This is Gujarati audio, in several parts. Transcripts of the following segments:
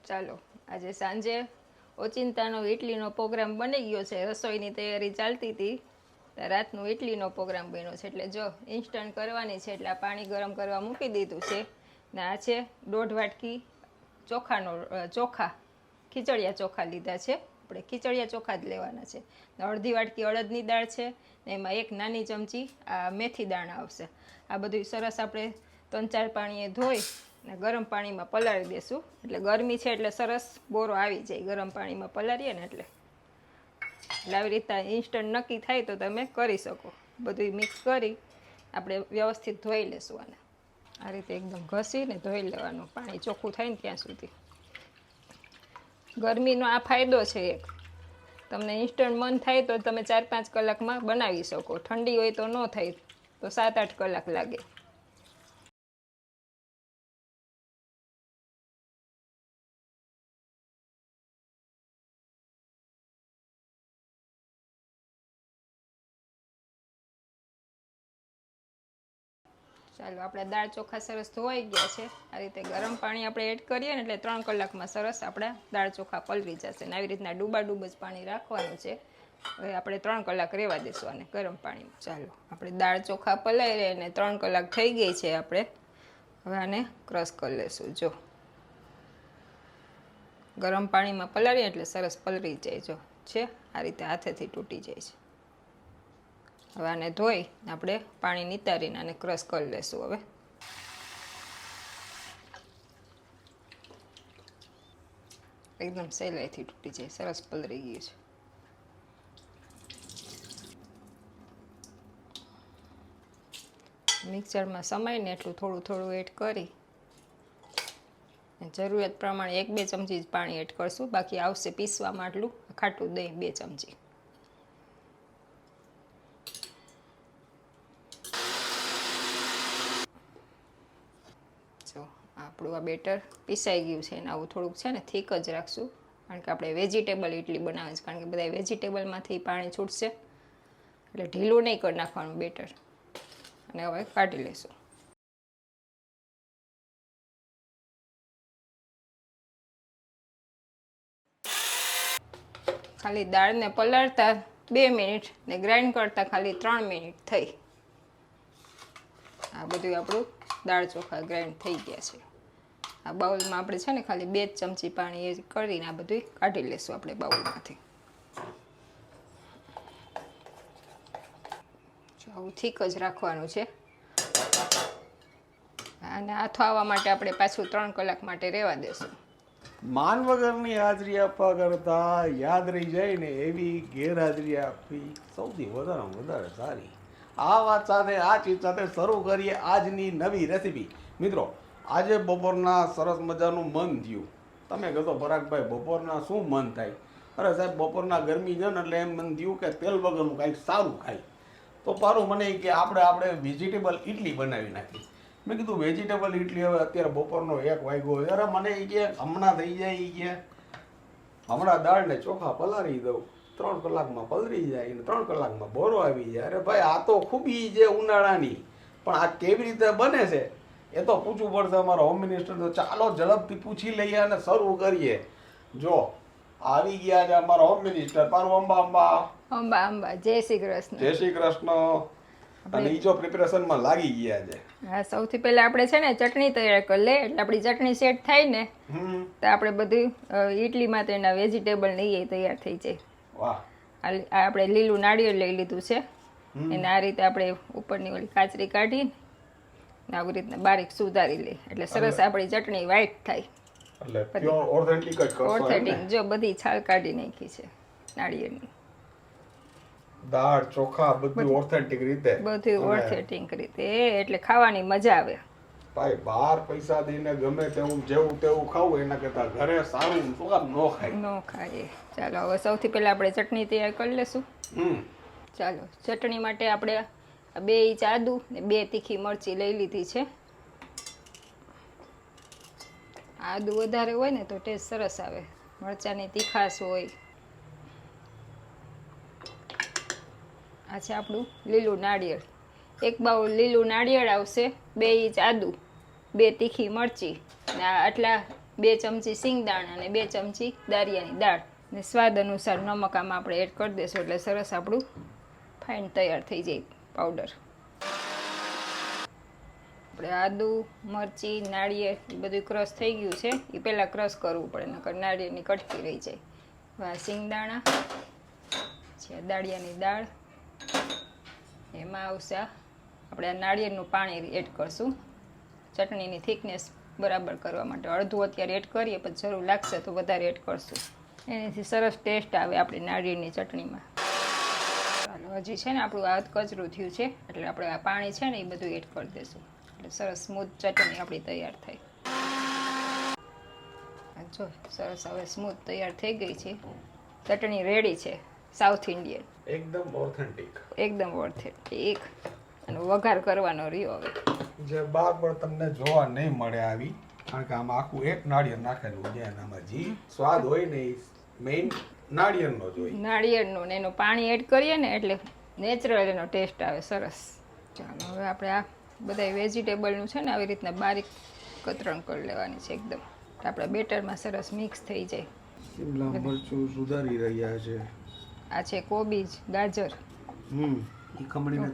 ચાલો આજે સાંજે ઓચિંતાનો ઇડલીનો પ્રોગ્રામ બની ગયો છે. રસોઈની તૈયારી ચાલતી હતી, રાતનો ઇડલીનો પ્રોગ્રામ બન્યો છે. એટલે જો ઇન્સ્ટન્ટ કરવાની છે એટલે આ પાણી ગરમ કરવા મૂકી દીધું છે ને આ છે 1.5 વાટકી ચોખા ખીચડિયા ચોખા લીધા છે. આપણે ખીચડિયા ચોખા જ લેવાના છે. અડધી વાટકી અડદની દાળ છે ને એમાં 1 નાની ચમચી આ મેથી દાણા આવશે. આ બધું સરસ આપણે 3-4 પાણીએ ધોઈ ને ગરમ પાણીમાં પલાળી દેશું. એટલે ગરમી છે એટલે સરસ બોરો આવી જાય ગરમ પાણીમાં પલાળીએ ને એટલે આવી રીતે ઇન્સ્ટન્ટ નક્કી થાય તો તમે કરી શકો. બધું મિક્સ કરી આપણે વ્યવસ્થિત ધોઈ લેશું. આને આ રીતે એકદમ ઘસીને ધોઈ લેવાનું, પાણી ચોખ્ખું થાય ને ત્યાં સુધી. ગરમીનો આ ફાયદો છે એક, તમને ઇન્સ્ટન્ટ મન થાય તો તમે 4-5 કલાકમાં બનાવી શકો. ઠંડી હોય તો ન થાય તો 7-8 કલાક લાગે. ચાલો આપણા દાળ ચોખા સરસ ધોવાઈ ગયા છે. આ રીતે ગરમ પાણી આપણે એડ કરીએ ને એટલે 3 કલાકમાં સરસ આપણા દાળ ચોખા પલળી જશે. ને આવી રીતના ડૂબા જ પાણી રાખવાનું છે. હવે આપણે 3 કલાક રહેવા દઈશું આને ગરમ પાણીમાં. ચાલો આપણે દાળ ચોખા પલાળી રહે ને 3 કલાક થઈ ગઈ છે. આપણે હવે આને ક્રશ કરી લઈશું. જો ગરમ પાણીમાં પલાળીએ એટલે સરસ પલળી જાય. જો છે આ રીતે હાથેથી તૂટી જાય છે. હવે આને ધોઈ આપણે પાણી નિતારીને આને ક્રશ કરી લેશું. હવે એકદમ સહેલાઈથી તૂટી જાય, સરસ પલળી ગયું છે. મિક્સરમાં સમાઈને એટલું થોડું એડ કરી જરૂરિયાત પ્રમાણે 1-2 ચમચી જ પાણી એડ કરશું. બાકી આવશે પીસવામાં આટલું ખાટું દહીં 2 ચમચી. આપણું આ બેટર પીસાઈ ગયું છે. અને આવું થોડુંક છે ને થીક જ રાખશું, કારણ કે આપણે વેજીટેબલ ઇડલી બનાવે છે. કારણ કે બધા વેજીટેબલમાંથી પાણી છૂટશે એટલે ઢીલું નહીં કરી નાખવાનું બેટર. અને હવે કાઢી લઈશું. ખાલી દાળને પલાળતા 2 મિનિટ ને ગ્રાઇન્ડ કરતા ખાલી 3 મિનિટ થઈ. આ બધું આપણું દાળ ચોખા ગ્રાઇન્ડ થઈ ગયા છે. આ બાઉલમાં આપણે છે ને ખાલી 2 ચમચી પાણી એ કરીને આ બધું કાઢી લઈશું આપણે બાઉલમાંથી. આવું થીક જ રાખવાનું છે. અને આથો આવવા માટે આપણે પાછું 3 કલાક માટે રહેવા દેશું. માન વગરની હાજરી આપવા કરતા યાદ રહી જાય ને એવી ગેરહાજરી આપવી સૌથી વધારે સારી. આ વાત સાથે આ ચીજ સાથે શરૂ કરીએ આજની નવી રેસીપી. મિત્રો આજે બપોરના સરસ મજાનું મન થયું. તમે કહેતો પરાગભાઈ બપોરના શું મન થાય? અરે સાહેબ બપોરના ગરમી છે ને એટલે એમ મન થયું કે તેલ વગરનું કાંઈક સારું ખાય. તો પારું મને કે આપણે વેજીટેબલ ઇડલી બનાવી નાખી. મેં કીધું વેજીટેબલ ઇડલી હવે અત્યારે બપોરનો 1 વાગ્યો. અરે મને એ કે હમણાં થઈ જાય, એ કે હમણાં દાળ ને ચોખા પલાળી દઉં, 3 કલાકમાં પલળી જાય ને 3 કલાકમાં બોરો આવી જાય. અરે ભાઈ આ તો ખૂબી છે ઉનાળાની, પણ આ કેવી રીતે બને છે એ તો પૂછવું પડશે અમારા હોમ મિનિસ્ટર. તો ચાલો ઝડપથી પૂછી લઈએ અને શરૂ કરીએ. જો આવી ગયા છે અમારા હોમ મિનિસ્ટર. પારું અંબા જય શ્રી કૃષ્ણ. જય શ્રી કૃષ્ણ. અને ઈ જો પ્રિપેરેશનમાં લાગી ગયા છે. હા, સૌથી પહેલા આપણે છે ને ચટણી તૈયાર કરી લે. એટલે આપણી ચટણી સેટ થાય ને તો આપણે બધું ઇડલી માટેના વેજીટેબલ ને એ તૈયાર થઈ જાય. વાહ. આ આપણે લીલું નાળિયેર લઈ લીધું છે. એને આ રીતે આપણે ઉપરની ઓલી કાચરી કાઢી આવી રીતના બારીક સુધારી લે એટલે સરસ આપણી ચટણી વ્હાઈટ થાય. એટલે પ્યોર ઓથેન્ટિક જ કરશો. ઓથેન્ટિક. જો બધી છાલ કાઢી નાખી છે નાળિયેરની. દાળ ચોખા બધું ઓથેન્ટિક રીતે. બધું ઓથેન્ટિક રીતે એટલે ખાવાની મજા આવે. ભાઈ બહાર પૈસા દઈને ગમે તેવું જેવું તેવું ખાવું એના કરતા ઘરે સારું શું કામ ન ખાય. ચાલો હવે સૌથી પહેલા આપણે ચટણી તૈયાર કરી લેશું. ચાલો ચટણી માટે આપણે 2 ઇંચ આદુ ને 2 તીખી મરચી લઈ લીધી છે. આદુ વધારે હોય ને તો ટેસ્ટ સરસ આવે, મરચાંની તીખાશ હોય. આ છે આપણું લીલું નાળિયેર. 1 બાઉલ લીલું નાળિયેર આવશે, 2 ઇંચ આદુ, 2 તીખી મરચી ને આટલા 2 ચમચી સિંગદાણા અને 2 ચમચી દારિયાની દાળ ને સ્વાદ અનુસાર નમક આમાં આપણે એડ કરી દઈશું એટલે સરસ આપણું ફાઇન તૈયાર થઈ જાય પાવડર. આપણે આદુ, મરચી, નાળિયેર એ બધું ક્રશ થઈ ગયું છે. એ પહેલાં ક્રશ કરવું પડે નકર નાળિયેરની કટકી રહી જાય. હવે આ સિંગદાણા છે, દાળિયાની દાળ, એમાં આવશે આપણે આ નાળિયેરનું પાણી એડ કરશું ચટણીની થિકનેસ બરાબર કરવા માટે. અડધું અત્યારે એડ કરીએ પછી જરૂર લાગશે તો વધારે એડ કરશું. એનાથી સરસ ટેસ્ટ આવે આપણી નાળિયેરની ચટણીમાં. ચાલો હજી છે ને આપણું આ કચરું થયું છે એટલે આપણે આ પાણી છે ને એ બધું એડ કરી દઈશું એટલે સરસ સ્મૂથ ચટણી આપણી તૈયાર થાય. જો સરસ હવે સ્મૂથ તૈયાર થઈ ગઈ છે. ચટણી રેડી છે. સાઉથ ઇન્ડિયન એકદમ ઓથેન્ટિક, એકદમ ઓથેન્ટિક. અને વઘાર કરવાનો રહ્યો હવે. જે બાર પણ તમને જોવા નહીં મળે આવી, કારણ કે આમાં આખું એક નાળિયેર નાખેલું છે. આમાં જે સ્વાદ હોય ને એ મેઇન નાળિયેરનો જ હોય. નાળિયેરનું ને એનું પાણી એડ કરીએ ને એટલે નેચરલ એનો ટેસ્ટ આવે સરસ. ચાલો હવે આપણે આ બધા વેજીટેબલનું છે ને આવી રીતના બારીક કતરણ કરી લેવાની છે એકદમ. આપણા બેટરમાં સરસ મિક્સ થઈ જાય. શિમલા મરચું સુધારી રહ્યા છે. આ છે કોબીજ, ગાજર ઈ ખમણીને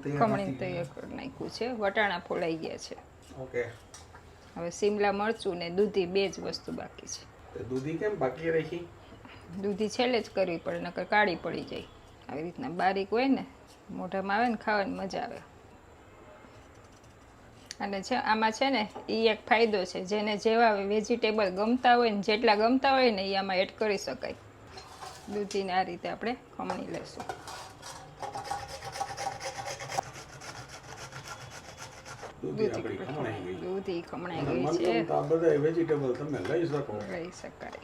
તૈયાર કરી નાખ્યું છે. વટાણા ફોલાઈ ગયા છે. ઓકે. હવે શિમલા મરચું ને દૂધી 2 જ વસ્તુ બાકી છે. દૂધી કેમ બાકી રાખી? દૂધી છેલ્લે જ કરવી પડે નકર કાળી પડી જાય. આવી રીતના બારીક હોય ને મોઢામાં આવે ને ખાવાની મજા આવે. અને છે આમાં છે ને એ એક ફાયદો છે, જેને જેવા વેજીટેબલ ગમતા હોય ને જેટલા ગમતા હોય ને એ આમાં એડ કરી શકાય. દૂધીને આ રીતે આપણે ખમણી લેશું. દૂધી ખમણાઈ ગઈ છે. બધા વેજીટેબલ તમે લઈ શકો, લઈ શકાય.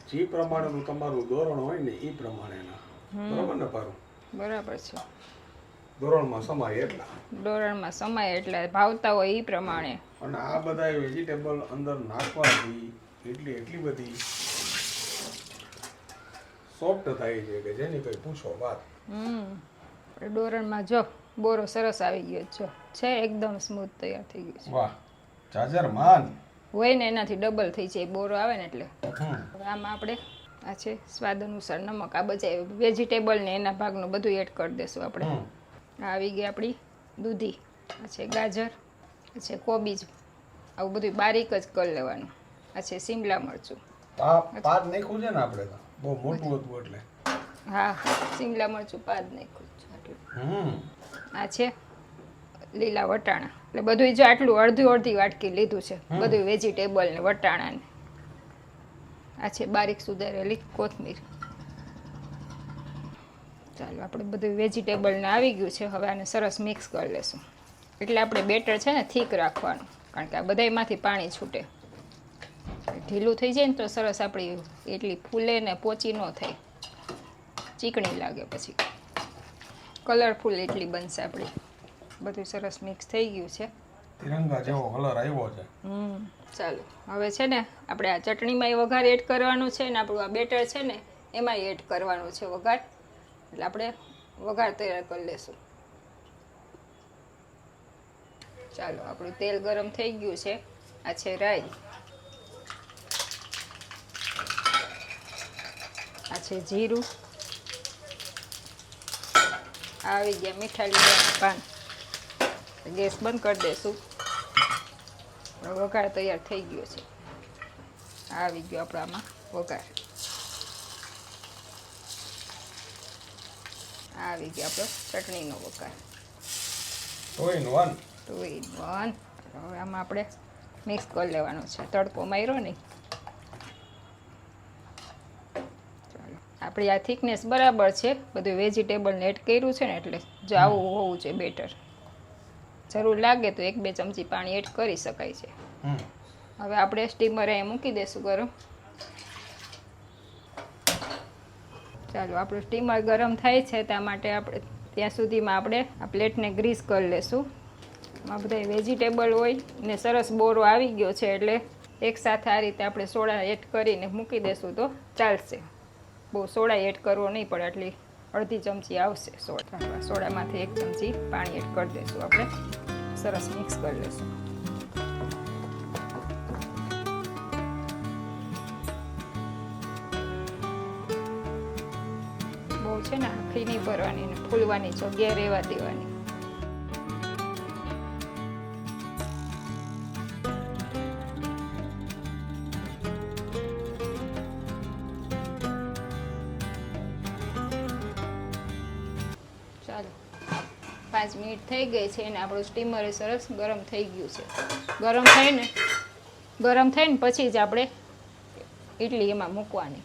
જે પ્રમાણેનું તમારું ધોરણ હોય ને એ પ્રમાણેના. બરાબર ને પારું? બરાબર છે. ધોરણમાં સમાય એટલા. ધોરણમાં સમાય એટલે ભાવતા હોય એ પ્રમાણે. અને આ બધા વેજીટેબલ અંદર નાખવાથી એટલી બધી સોફ્ટ થાય છે કે જેની કઈ પૂછો વાત. ડોરણમાં જો બોરો સરસ આવી ગયો છે એકદમ સ્મૂથ તૈયાર થઈ ગયું છે. વાહ, જાજર માન હોય ને એનાથી ડબલ થઈ જાય બોરો આવે ને એટલે. હવે આમાં આપણે આ છે સ્વાદ અનુસાર નમક, આ બધા વેજીટેબલ ને એના ભાગનું બધું એડ કરી દેશું આપણે. આવી ગઈ આપણી દૂધી, આ છે ગાજર, આ છે કોબીજ, આવું બધું બારીક જ કરી લેવાનું. આ છે શિમલા મરચું. પાદ નાખ્યું છે ને આપણે, બહુ મોટું હતું એટલે. હા, શિમલા મરચું પાદ નાખ્યું છે. આ છે લીલા વટાણા. એટલે બધું જો આટલું અડધી વાટકી લીધું છે બધું વેજીટેબલ ને વટાણા ને. આ છે બારીક સુધારેલી કોથમીર. ચાલો આપણે બધું વેજીટેબલ ને આવી ગયું છે. હવે આને સરસ મિક્સ કરી લેશું. એટલે આપણે બેટર છે ને થીક રાખવાનું, કારણ કે આ બધાયમાંથી પાણી છૂટે. ઢીલું થઈ જાય ને તો સરસ આપણી એટલી ફૂલે ને પોચી ન થાય, ચીકણી લાગે, પછી કલરફુલ એટલી બનશે આપણી. બધું સરસ મિક્સ થઈ ગયું છે. તિરંગા જેવો કલર આવ્યો છે. ચાલો હવે છે ને આપણે આ ચટણીમાં વઘાર એડ કરવાનું છે ને આપણું આ બેટર છે ને એમાં એડ કરવાનું છે વઘાર. એટલે આપણે વઘાર તૈયાર કરી લેશું. ચાલો આપણું તેલ ગરમ થઈ ગયું છે. આ છે રાઈ, આ છે જીરું, આવી ગયા મીઠા લીમડાના પાન. ગેસ બંધ કરી દઈશું. વઘાર તૈયાર થઈ ગયો છે. આવી ગયો આપણો આમાં વઘાર. આવી ગયો આપણો ચટણીનો વઘાર. 2 in 1. 2 in 1. હવે આમાં આપણે મિક્સ કરી લેવાનો છે. તડકો માર્યો નહીં. ચાલો આપણી આ થિકનેસ બરાબર છે. બધું વેજીટેબલને એડ કર્યું છે ને એટલે જો આવું હોવું છે બેટર. જરૂર લાગે તો 1-2 ચમચી પાણી એડ કરી શકાય છે. હવે આપણે સ્ટીમર અહીં મૂકી દઈશું ગરમ. ચાલો આપણું સ્ટીમર ગરમ થાય છે ત્યાં માટે આપણે ત્યાં સુધીમાં આપણે આ પ્લેટને ગ્રીસ કરી લેશું. આમાં બધા વેજીટેબલ હોય ને સરસ બોરો આવી ગયો છે એટલે એકસાથે આ રીતે આપણે સોડા એડ કરીને મૂકી દઈશું તો ચાલશે. બહુ સોડા એડ કરવો નહીં પડે, એટલી અડધી ચમચી આવશે સોડા. સોડામાંથી 1 ચમચી પાણી એડ કરી દઈશું આપણે. સરસ મિક્સ કરી લઈશું. બહુ છે ને આખી નહીં ભરવાની ને ફૂલવાની જગ્યા રહેવા દેવાની. ચાલો 5 મિનિટ થઈ ગઈ છે અને આપણું સ્ટીમર સરસ ગરમ થઈ ગયું છે. ગરમ થઈને પછી જ આપણે ઇડલી એમાં મૂકવાની.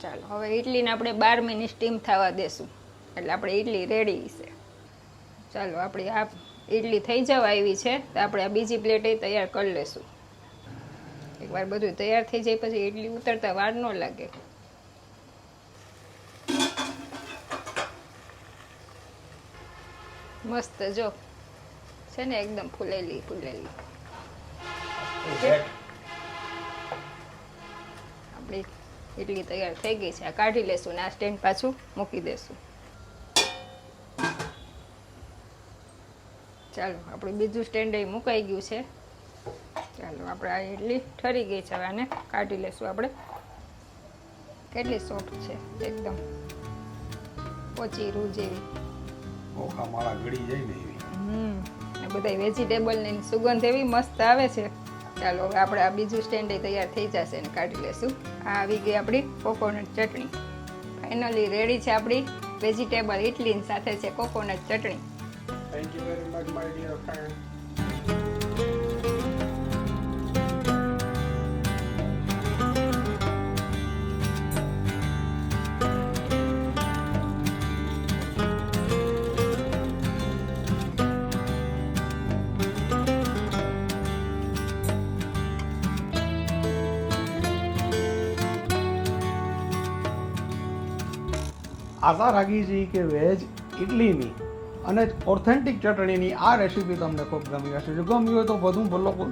ચાલો હવે ઇડલીને આપણે 12 મિનિટ સ્ટીમ થવા દેશું એટલે આપણે ઇડલી રેડી છે. ચાલો આપણી આ ઇડલી થઈ જવા આવી છે તો આપણે આ બીજી પ્લેટે તૈયાર કરી લેશું. એકવાર બધું તૈયાર થઈ જાય પછી ઇડલી ઉતરતા વાર ન લાગે. મસ્ત જો છે ને એકદમ ફૂલેલી. આપણી ઇડલી તૈયાર થઈ ગઈ છે. આ કાઢી લેશું ને આ સ્ટેન્ડ પાછું મૂકી દેશું. ચાલો આપણું બીજું સ્ટેન્ડ અહીં મુકાઈ ગયું છે. ચાલો આપણે આ ઇડલી ઠરી ગઈ છે. હવે આને કાઢી લેશું આપણે. કેટલી સોફ્ટ છે એકદમ પોચી રૂ જેવી. ઓખા માળા ગળી જાય ને એવી. આ બધા વેજીટેબલની સુગંધ એવી મસ્ત આવે છે. ચાલો હવે આપણે આ બીજું સ્ટેન્ડ તૈયાર થઈ જશે અને કાઢી લેશું. આ આવી ગઈ આપણી કોકોનટ ચટણી. ફાઇનલી રેડી છે આપણી વેજીટેબલ ઇડલી સાથે છે coconut chutney. Thank you very much my dear friend. આશા રાખી છે કે વેજ ઇડલીની અને ઓથેન્ટિક ચટણીની આ રેસીપી તમને ખૂબ ગમી હશે. જો ગમી હોય તો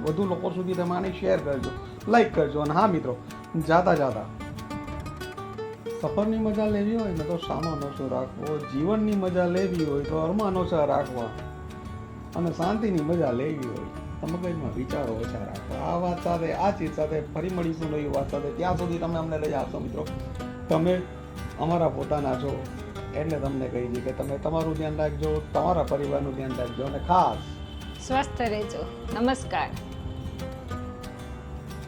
વધુ લોકો સુધી તમે આને શેર કરજો, લાઈક કરજો. અને હા મિત્રો, જાતા સફરની મજા લેવી હોય ને તો સામાન ઓછો રાખવો, જીવનની મજા લેવી હોય તો અરમાન ઓછા રાખવા, અને શાંતિની મજા લેવી હોય તો મગજમાં વિચારો ઓછા રાખવા. આ વાત સાથે, આ ચીજ સાથે ફરી મળીશું નવી વાત સાથે. ત્યાં સુધી તમે અમને રજા આપશો મિત્રો. તમે અમારા પોતાના છો એટલે તમને કહી દઈએ કે તમે તમારું ધ્યાન રાખજો, તમારા પરિવારનું ધ્યાન રાખજો અને ખાસ સ્વસ્થ રહેજો. નમસ્કાર.